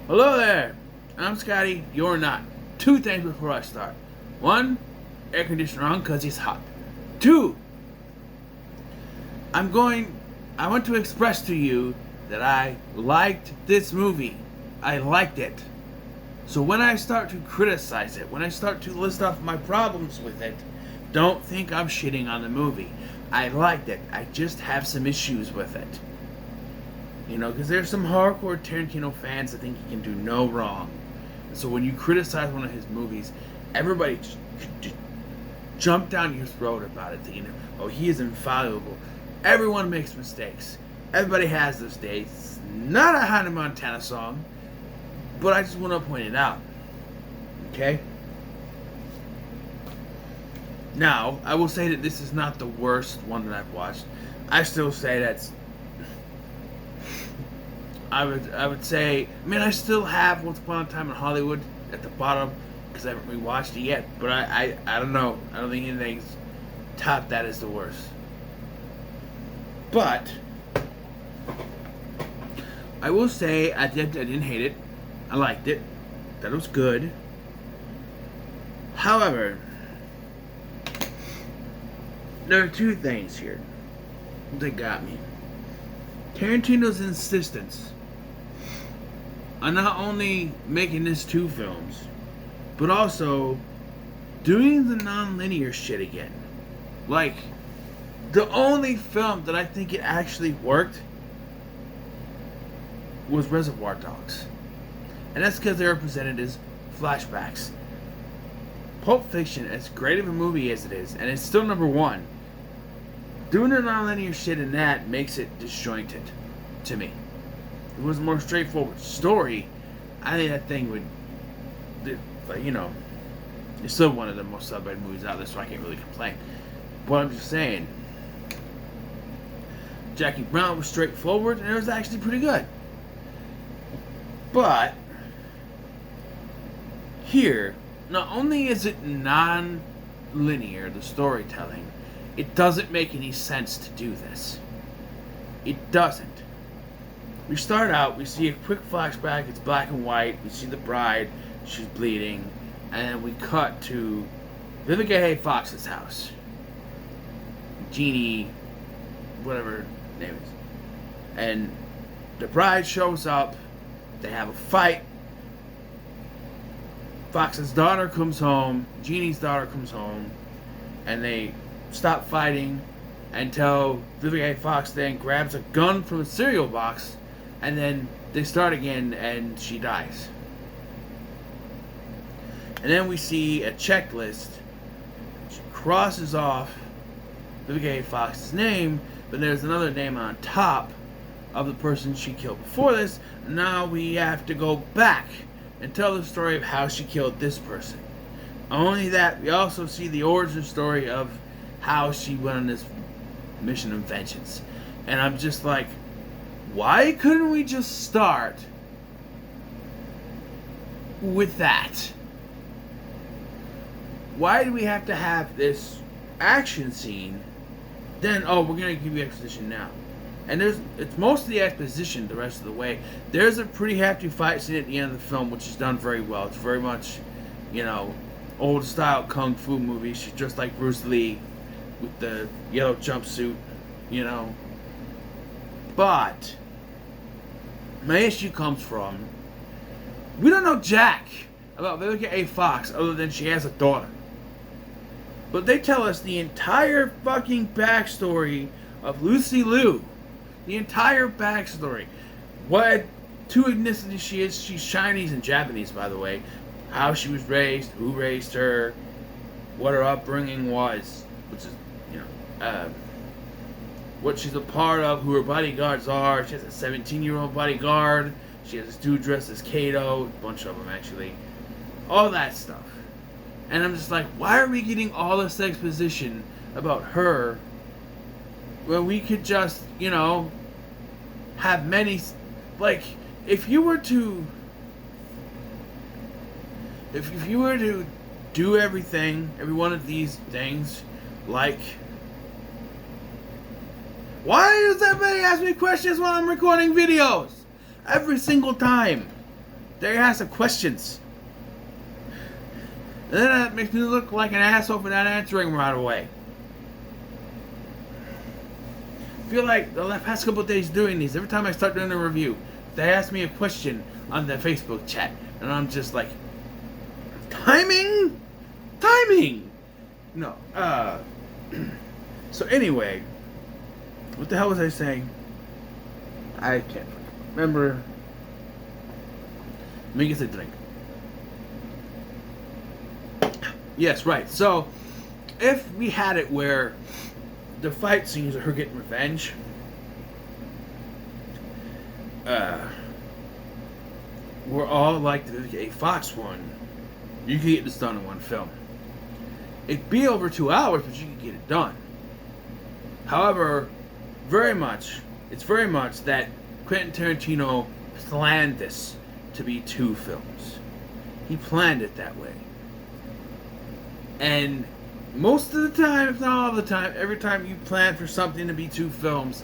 Hello there. I'm Scotty. You're not. Two things before I start. One, air conditioner on because it's hot. Two, I want to express to you that I liked this movie. I liked it. So when I start to criticize it, when I start to list off my problems with it, don't think I'm shitting on the movie. I liked it. I just have some issues with it. You know, because there's some hardcore Tarantino fans that think he can do no wrong. So when you criticize one of his movies, everybody just jump down your throat about it, thinking, oh, he is infallible. Everyone makes mistakes. Everybody has those days. Not a Hannah Montana song, but I just want to point it out. Okay? Now, I will say that this is not the worst one that I've watched. I still say that's... I would say... I mean, I still have Once Upon a Time in Hollywood at the bottom, because I haven't rewatched it yet. But I don't know. I don't think anything's topped that as the worst. But... I will say, I didn't hate it. I liked it. That was good. However... there are two things here that got me. Tarantino's insistence on not only making this two films, but also doing the non-linear shit again. Like, the only film that I think it actually worked was Reservoir Dogs. And that's because they were presented as flashbacks. Pulp Fiction, as great of a movie as it is, and it's still number one, doing the non-linear shit in that makes it disjointed to me. If it was a more straightforward story, I think that thing would, you know, it's still one of the most celebrated movies out there, so I can't really complain. But I'm just saying, Jackie Brown was straightforward, and it was actually pretty good. But here, not only is it non-linear, the storytelling, it doesn't make any sense to do this. It doesn't. We start out, we see a quick flashback, it's black and white, we see the bride, she's bleeding, and then we cut to Vivica A. Fox's house. Jeannie, whatever her name is. And the bride shows up, they have a fight, Fox's daughter comes home, Jeannie's daughter comes home, and they stop fighting until Vivica A. Fox then grabs a gun from a cereal box, and then they start again and she dies. And then we see a checklist. She crosses off Vivica A. Fox's name, but there's another name on top of the person she killed before this. Now we have to go back and tell the story of how she killed this person. Not only that, we also see the origin story of how she went on this mission of vengeance. And I'm just like, why couldn't we just start with that? Why do we have to have this action scene? Then, oh, we're going to give you exposition now. And it's mostly exposition the rest of the way. There's a pretty hefty fight scene at the end of the film, which is done very well. It's very much, you know, old style kung fu movie. She's just like Bruce Lee with the yellow jumpsuit, you know. But my issue comes from, we don't know jack about Vivica A. Fox other than she has a daughter. But they tell us the entire fucking backstory of Lucy Liu. The entire backstory. What two ethnicities she is. She's Chinese and Japanese, by the way. How she was raised, who raised her, what her upbringing was, which is, you know, what she's a part of, who her bodyguards are. She has a 17-year-old bodyguard. She has this dude dressed as Kato. A bunch of them, actually. All that stuff. And I'm just like, why are we getting all this exposition about her when we could just, you know, have many... Like, if you were to... If you were to do everything, every one of these things, like... Why does everybody ask me questions while I'm recording videos? Every single time. They ask the questions. And then that makes me look like an asshole for not answering them right away. I feel like the past couple of days doing these, every time I start doing a review, they ask me a question on the Facebook chat. And I'm just like, timing? Timing! No. So anyway, what the hell was I saying? I can't remember. Let me get a drink. Yes, right. So, if we had it where the fight scenes of her getting revenge, were all like a Fox one, you could get this done in one film. It'd be over 2 hours, but you could get it done. However, it's very much that Quentin Tarantino planned this to be 2 films. He planned it that way. And most of the time, if not all the time, every time you plan for something to be 2 films,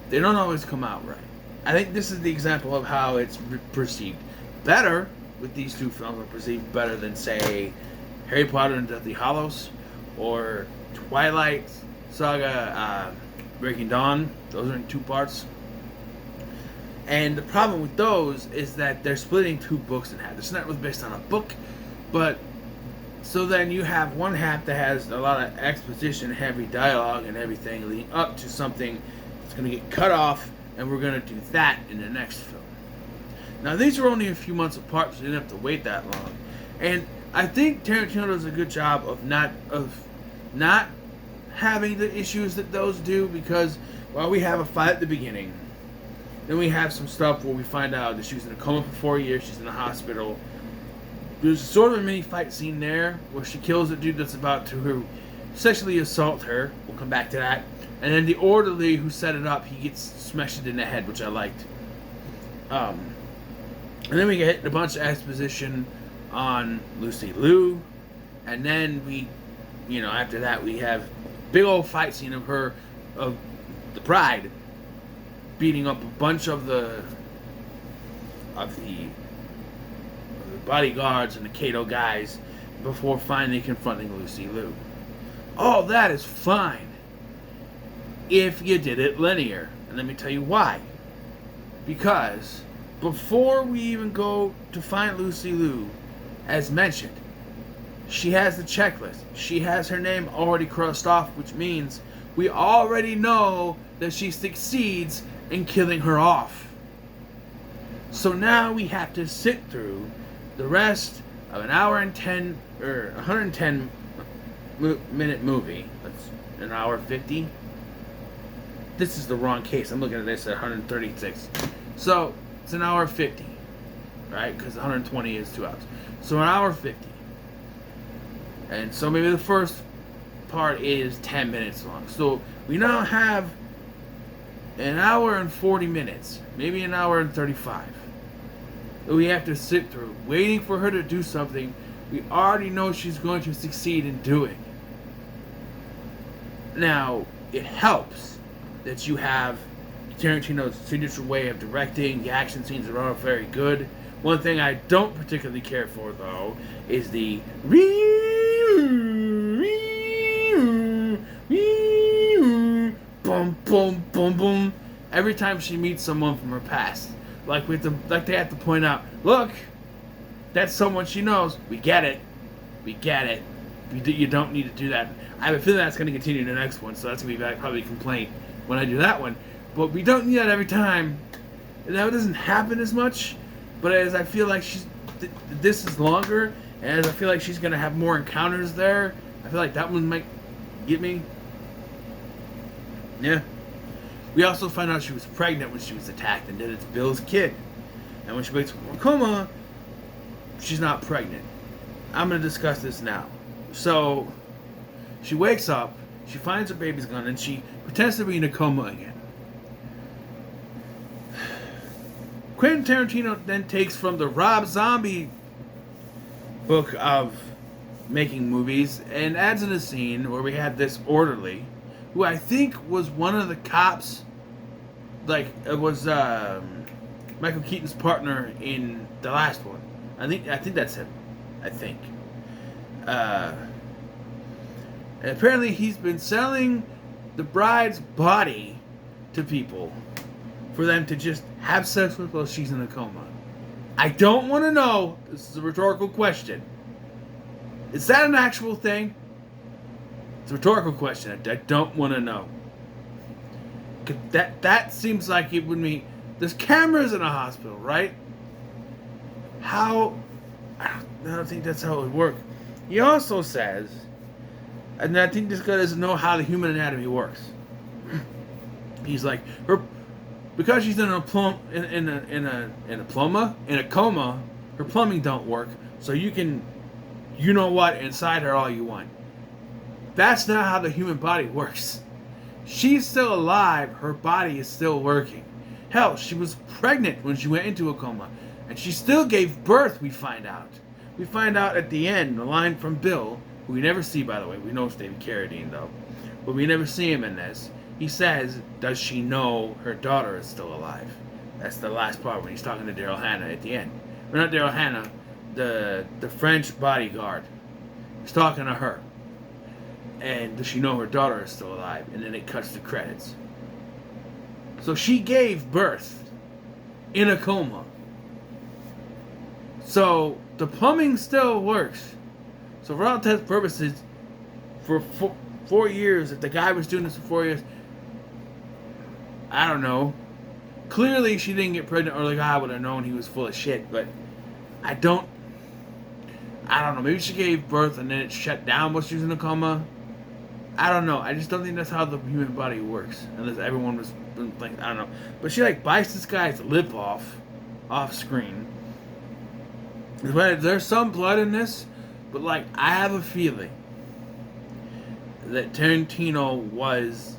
they don't always come out right. I think this is the example of how it's perceived better with these 2 films, are perceived better than, say, Harry Potter and Deathly Hallows, or Twilight Saga Breaking Dawn. Those are in 2 parts. And the problem with those is that they're splitting 2 books in half. It's not really based on a book, but so then you have one half that has a lot of exposition, heavy dialogue, and everything leading up to something that's going to get cut off, and we're going to do that in the next film. Now, these are only a few months apart, so you didn't have to wait that long. And I think Tarantino does a good job of not having the issues that those do, because while we have a fight at the beginning, then we have some stuff where we find out that she was in a coma for 4 years, she's in the hospital. There's sort of a mini fight scene there where she kills a dude that's about to sexually assault her. We'll come back to that. And then the orderly who set it up, he gets smashed in the head, which I liked. And then we get a bunch of exposition on Lucy Liu. And then after that we have big old fight scene of her, of the Pride, beating up a bunch of the bodyguards and the Kato guys before finally confronting Lucy Liu. All that is fine if you did it linear. And let me tell you why. Because before we even go to find Lucy Liu, as mentioned, she has the checklist. She has her name already crossed off, which means we already know that she succeeds in killing her off. So now we have to sit through the rest of an hour and 10 or 110 minute movie. That's an hour 50. This is the wrong case. I'm looking at this at 136. So it's an hour 50, right? Because 120 is 2 hours. So an hour 50. And so maybe the first part is 10 minutes long. So we now have an hour and 40 minutes, maybe an hour and 35. That we have to sit through, waiting for her to do something we already know she's going to succeed in doing. Now, it helps that you have Tarantino's signature way of directing. The action scenes are all very good. One thing I don't particularly care for, though, is the boom, boom, boom, boom every time she meets someone from her past. Like they have to point out, look, that's someone she knows. We get it. You don't need to do that. I have a feeling that's going to continue in the next one, so that's going to be probably a complaint when I do that one. But we don't need that every time. And that doesn't happen as much. But as I feel like this is longer, and as I feel like she's going to have more encounters there, I feel like that one might get me. Yeah. We also found out she was pregnant when she was attacked, and that it's Bill's kid. And when she wakes up from a coma, she's not pregnant. I'm going to discuss this now. So, she wakes up, she finds her baby's gone, and she pretends to be in a coma again. Quentin Tarantino then takes from the Rob Zombie book of making movies and adds in a scene where we had this orderly, who I think was one of the cops, like, it was, Michael Keaton's partner in the last one. I think that's him. I think. And apparently he's been selling the bride's body to people for them to just have sex with while she's in a coma. I don't want to know. This is a rhetorical question. Is that an actual thing? It's a rhetorical question. I don't want to know. That seems like it would mean there's cameras in a hospital, right? How? I don't think that's how it would work. He also says, and I think this guy doesn't know how the human anatomy works. He's like, because she's in a coma, her plumbing don't work. So you can, you know what, inside her all you want. That's not how the human body works. She's still alive. Her body is still working. Hell, she was pregnant when she went into a coma, and she still gave birth. We find out. We find out at the end, the line from Bill, who we never see, by the way. We know it's David Carradine, though, but we never see him in this. He says, "Does she know her daughter is still alive?" That's the last part when he's talking to Daryl Hannah at the end. Or not Daryl Hannah, the French bodyguard. He's talking to her. And does she know her daughter is still alive? And then it cuts to credits. So she gave birth in a coma. So the plumbing still works. So for all intents and purposes, for 4 years, if the guy was doing this for 4 years, I don't know. Clearly she didn't get pregnant, or the guy would have known he was full of shit, but I don't know. Maybe she gave birth and then it shut down while she was in a coma. I don't know. I just don't think that's how the human body works. Unless everyone was like, I don't know. But she like bites this guy's lip off screen. There's some blood in this, but like I have a feeling that Tarantino was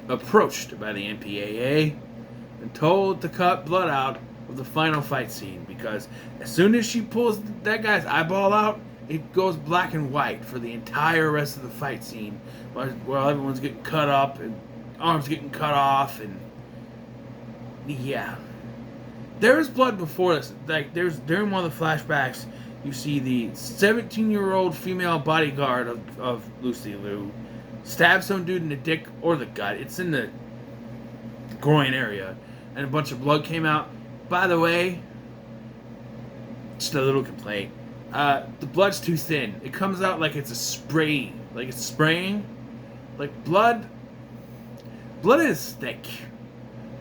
approached by the MPAA and told to cut blood out of the final fight scene, because as soon as she pulls that guy's eyeball out, it goes black and white for the entire rest of the fight scene, while everyone's getting cut up and arms getting cut off, and yeah, there was blood before this. Like during one of the flashbacks, you see the 17-year-old female bodyguard of Lucy Liu stab some dude in the dick or the gut. It's in the groin area, and a bunch of blood came out. By the way, just a little complaint. The blood's too thin. It comes out like it's a spray, like it's spraying. Like blood is thick.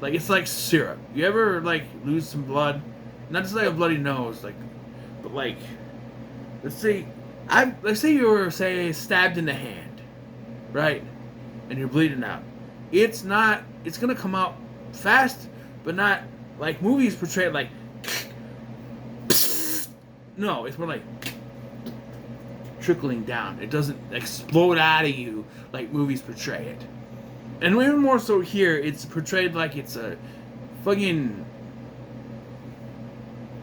Like it's like syrup. You ever like lose some blood? Not just like a bloody nose, like, but like, let's say you were stabbed in the hand, right? And you're bleeding out. It's gonna come out fast, but not like movies portray it like. No, it's more like trickling down. It doesn't explode out of you like movies portray it. And even more so here, it's portrayed like it's a fucking,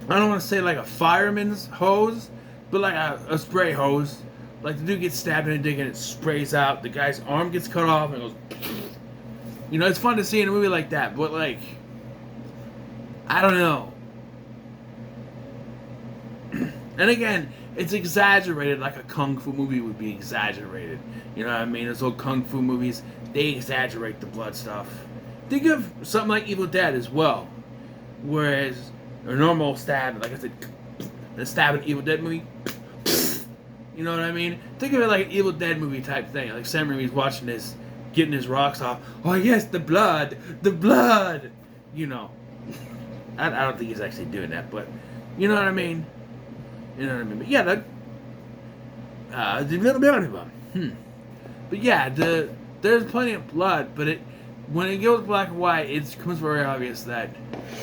I don't want to say like a fireman's hose, but like a spray hose. Like the dude gets stabbed in the dick and it sprays out. The guy's arm gets cut off and it goes. You know, it's fun to see in a movie like that, but like, I don't know. And again, it's exaggerated like a kung fu movie would be exaggerated. You know what I mean? Those old kung fu movies, they exaggerate the blood stuff. Think of something like Evil Dead as well. Whereas a normal stab, like I said, the stab in Evil Dead movie, you know what I mean? Think of it like an Evil Dead movie type thing. Like Sam Raimi's watching this, getting his rocks off. Oh yes, the blood! You know. I don't think he's actually doing that, but you know what I mean? You know what I mean? But yeah, But yeah, there's plenty of blood, but when it goes black and white, it becomes very obvious that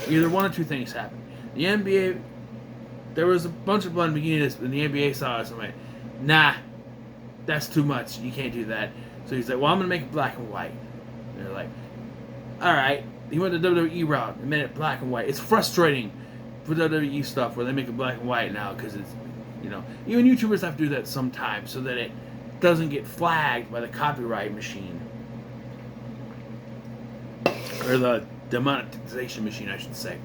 either one or two things happen. The NBA, there was a bunch of blood in the beginning of this, and the NBA saw us and went, nah, that's too much. You can't do that. So he's like, well, I'm going to make it black and white. And they're like, all right. He went the WWE route and made it black and white. It's frustrating for WWE stuff where they make it black and white now because it's, you know, even YouTubers have to do that sometimes so that it doesn't get flagged by the copyright machine. Or the demonetization machine, I should say.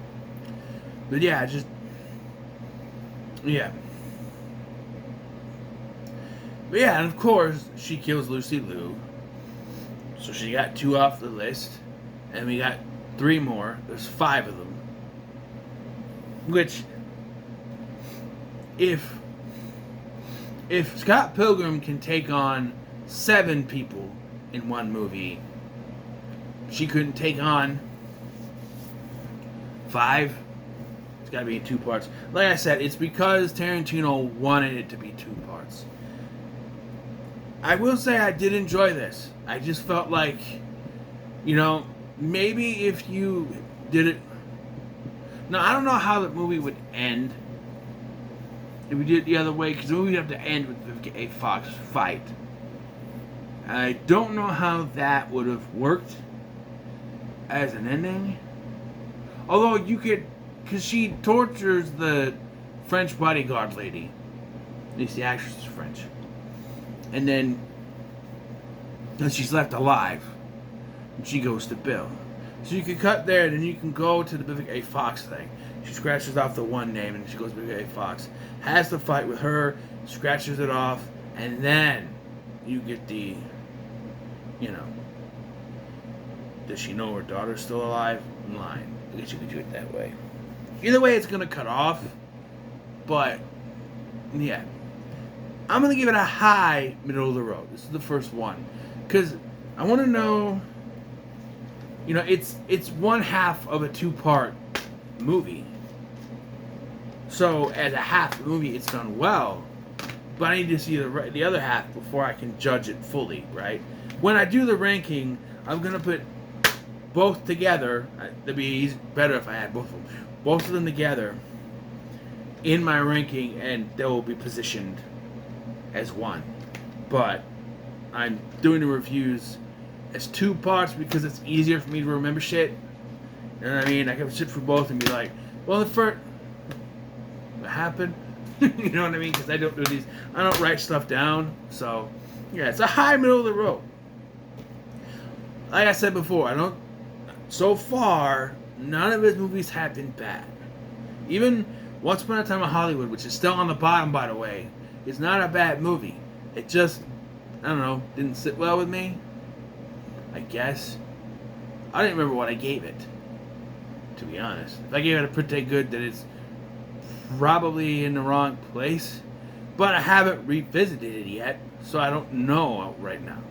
But yeah, just yeah. But yeah, and of course she kills Lucy Liu. So she got 2 off the list, and we got 3 more. There's 5 of them. Which, if Scott Pilgrim can take on 7 people in one movie, she couldn't take on 5. It's got to be in 2 parts. Like I said, it's because Tarantino wanted it to be 2 parts. I will say I did enjoy this. I just felt like, maybe if you did it. Now, I don't know how the movie would end if we did it the other way, because the movie would have to end with the Vivica A. Fox fight. I don't know how that would have worked as an ending. Although you could, because she tortures the French bodyguard lady. At least the actress is French. And then she's left alive. And she goes to Bill. So you can cut there, and then you can go to the Vivica A. Fox thing. She scratches off the one name, and she goes to Vivica A. Fox. Has the fight with her, scratches it off, and then you get the, does she know her daughter's still alive? Line. I guess you could do it that way. Either way, it's going to cut off. But, yeah. I'm going to give it a high middle of the road. This is the first one. Because I want to know, it's 1/2 of a 2-part movie. So, as a half movie, it's done well. But I need to see the other half before I can judge it fully, right? When I do the ranking, I'm going to put both together. It'd be better if I had both of them together in my ranking, and they will be positioned as one. But I'm doing the reviews as 2 parts because it's easier for me to remember shit. You know what I mean? I can sit through both and be like, well, the first, what happened? You know what I mean? Because I don't do these. I don't write stuff down. So, yeah, it's a high middle of the road. Like I said before, so far, none of his movies have been bad. Even Once Upon a Time in Hollywood, which is still on the bottom, by the way, is not a bad movie. It just, I don't know, didn't sit well with me. I guess. I don't remember what I gave it, to be honest. If I gave it a pretty good, then it's probably in the wrong place. But I haven't revisited it yet, so I don't know right now.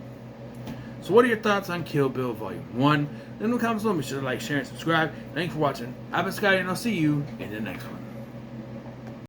So what are your thoughts on Kill Bill Volume 1? In the comments below, be sure to like, share, and subscribe. Thanks for watching. I've been Scotty, and I'll see you in the next one.